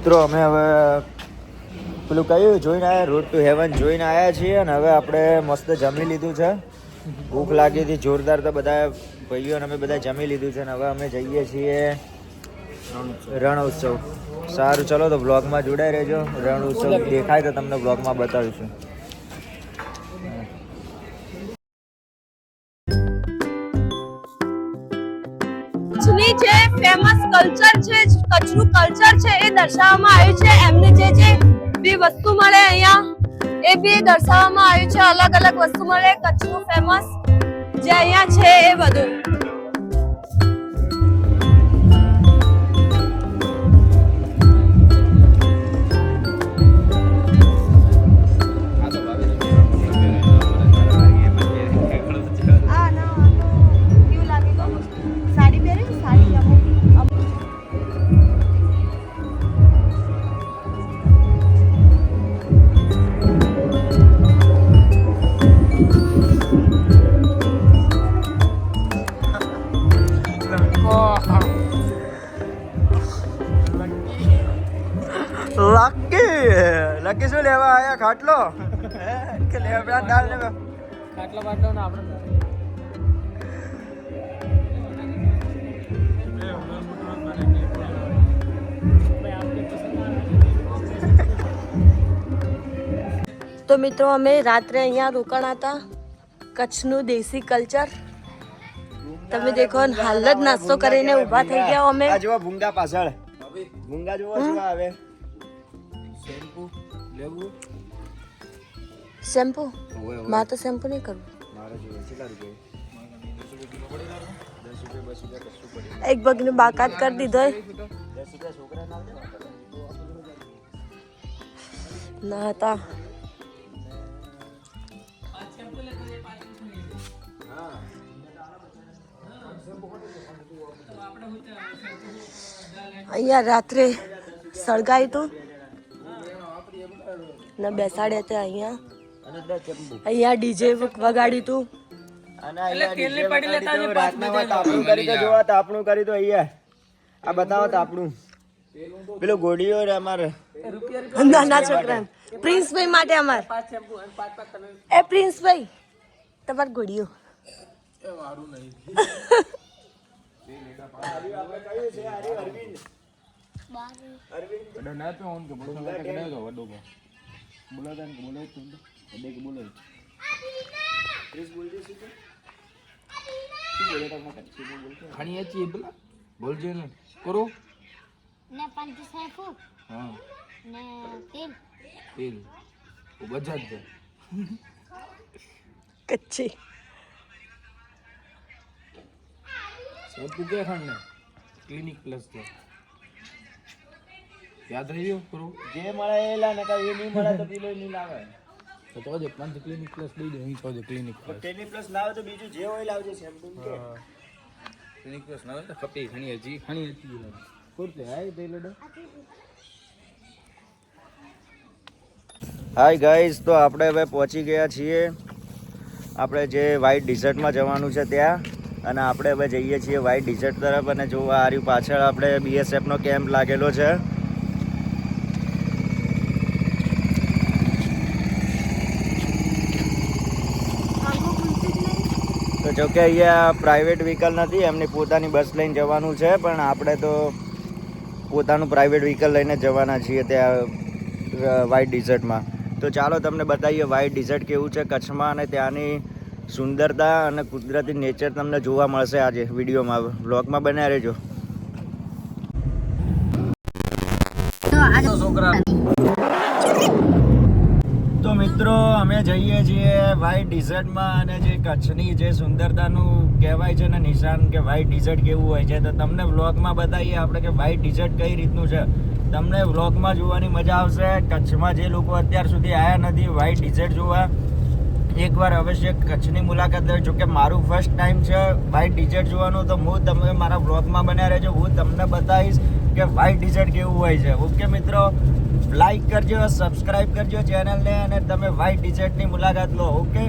મિત્રો અમે હવે પેલું કયું જોઈને આવ્યા, રોડ ટુ હેવન જોઈને આવ્યા છીએ અને હવે આપણે મસ્ત જમી લીધું છે. ભૂખ લાગી હતી જોરદાર, તો બધા ભાઈઓ અને અમે બધા જમી લીધું છે અને હવે અમે જઈએ છીએ રણ ઉત્સવ. સારું ચલો તો બ્લોગમાં જોડાઈ રહેજો. રણ ઉત્સવ દેખાય તો તમને બ્લોગમાં બતાવીશું. કચ્છની જે ફેમસ કલ્ચર છે, કચ્છનું કલ્ચર છે એ દર્શાવવામાં આવ્યું છે. એમને જે બી વસ્તુ મળે અહીંયા એ બી દર્શાવવામાં આવ્યું છે. અલગ અલગ વસ્તુ મળે કચ્છનું ફેમસ જે અહીંયા છે એ બધું. લકી શું લેવા આયા? ખાટલો કે લેબડા દાળ લેવા? ખાટલો બાટલો ને આપણે તો મિત્રો અમે રાત્રે અહીંયા રોકાણા હતા. કચ્છનું દેશી કલ્ચર તમે દેખો, હાલ જ નાસ્તો કરીને ઊભા થઈ ગયા અમે. આ જો ભૂંગા પાછળ ભૂંગા જોવા જોવા આવે. શેમ્પુ લેવું? શેમ્પુ? મારે તો શેમ્પુ નહીં કરવું. મારે જોઈએ કેટલા રૂપિયા? એક બગને બાકાત કરી દીધો. 10 રૂપિયા છોકરા ના ના હતા. અહીંયા રાત્રે સળગાયું હતું ને બેસાડ્યા હતા. અહીંયા ડીજે વગાડ્યું હતું. તાપણું કરી તો અહીંયા આ બતાવો તાપણું. પેલું ગોળીઓ અમારે નાના છોકરા પ્રિન્સભાઈ માટે અમારે. એ પ્રિન્સભાઈ તમારી ગોળીઓ બોલજે ને કરો ને પાંચ શેમ્પુ હા ને તેલ તેલ ઓ બજાજ છે કચ્છી શેમ્પુ કે ખાણ ને ક્લિનિક પ્લસ છે યાદ રહી ગયો કરો જે મળે એ લા ને કઈ નહીં મળે તો પેલો નહીં લાવે. તો જે પાંચ ક્લિનિક પ્લસ દઈ દે અહીં તો ક્લિનિક પ્લસ ટેની પ્લસ લાવે તો બીજું જે હોય લાવજો. શેમ્પુ કે ક્લિનિક પ્લસ ના તો કપી ઘણી હજી પૂરતે હાય દઈ લડો. હાય ગાઈઝ, તો આપણે હવે પહોંચી ગયા છીએ આપણે જે વ્હાઇટ ડિઝર્ટમાં જવાનું છે ત્યાં. અને આપણે હવે જઈએ છીએ વ્હાઇટ ડિઝર્ટ તરફ. અને જો આ રહ્યું પાછળ આપણે બીએસએફનો કેમ્પ લાગેલો છે. તો જોકે અહીંયા પ્રાઇવેટ વ્હીકલ નથી, એમની પોતાની બસ લઈને જવાનું છે. પણ આપણે તો પોતાનું પ્રાઇવેટ વ્હીકલ લઈને જવાના છીએ ત્યાં વ્હાઇટ ડિઝર્ટમાં. તો ચાલો તમને બતાવીએ વ્હાઇટ ડિઝર્ટ કેવું છે કચ્છમાં, અને ત્યાંની સુંદરતા અને કુદરતી નેચર તમને જોવા મળશે આજે વિડીયોમાં. વ્લોગમાં બન્યા રહેજો. તો મિત્રો અમે જઈએ છીએ વ્હાઇટ ડિઝર્ટમાં. અને જે કચ્છની જે સુંદરતાનું કહેવાય છે ને નિશાન કે વ્હાઇટ ડિઝર્ટ કેવું હોય છે, તો તમને વ્લોગમાં બતાવીએ આપણે કે વ્હાઇટ ડિઝર્ટ કઈ રીતનું છે. તમને વ્લોગમાં જોવાની મજા આવશે. કચ્છમાં જે લોકો અત્યાર સુધી આવ્યા નથી વ્હાઇટ ડિઝર્ટ જોવા, એકવાર અવશ્ય કચ્છની મુલાકાત લેજો. કે મારું ફર્સ્ટ ટાઈમ છે વ્હાઇટ ડિઝર્ટ જોવાનું, તો હું તમે મારા બ્લોગમાં બન્યા રહેજો. હું તમને બતાવીશ કે વ્હાઇટ ડિઝર્ટ કેવું હોય છે. ઓકે મિત્રો, લાઈક કરજો, સબસ્ક્રાઈબ કરજો ચેનલને, અને તમે વ્હાઇટ ડિઝર્ટની મુલાકાત લો. ઓકે.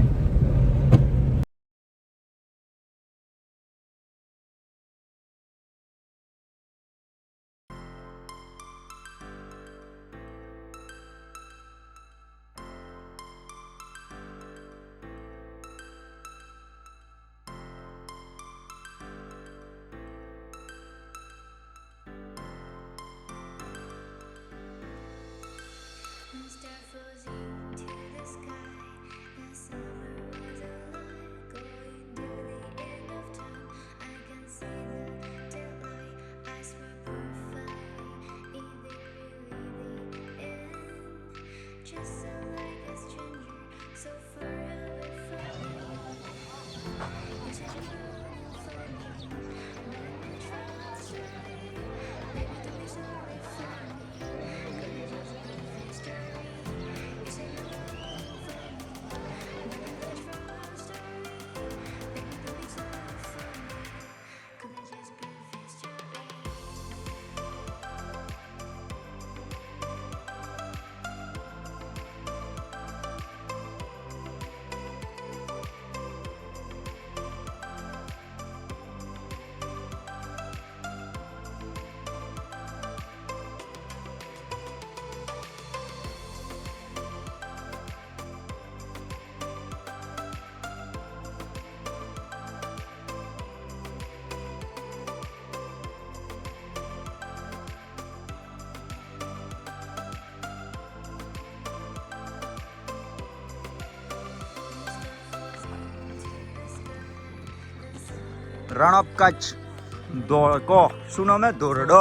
રણ ઓફ કચ્છ ધોળકો શું નામ હે ધોરડો.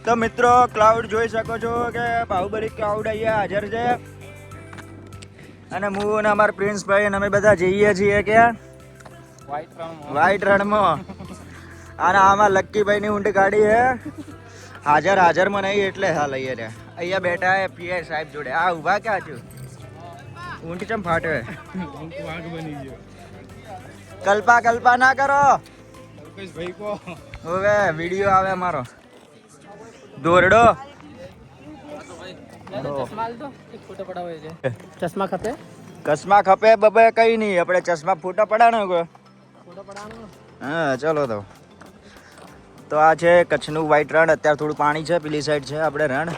તો મિત્રો ક્લાઉડ જોઈ શકો છો કે બાહુબલી ક્લાઉડ અહીંયા હાજર છે અને હું અને અમારા પ્રિન્સભાઈ અને અમે બધા જઈએ છીએ ક્યાં વ્હાઈટ રણમાં. અને આમાં લક્કીભાઈની ઊંટ ગાડી હે હાજરમાં નહીં એટલે હાલ અહીંયા બેઠા હે પીએ સાહેબ જોડે. આ ઊભા ક્યાં છો? ઊંટ ચમ ફાટે કલ્પા ના કરો હવે વિડીયો આવે અમારો દોરડો. ચશ્મા ખપે બબે કઈ નહીં આપણે ચશ્મા ફોટા પડાનો હા ચલો તો આ છે કચ્છનું વ્હાઈટ રણ. અત્યારે થોડું પાણી છે પેલી સાઈડ છે આપણે રણ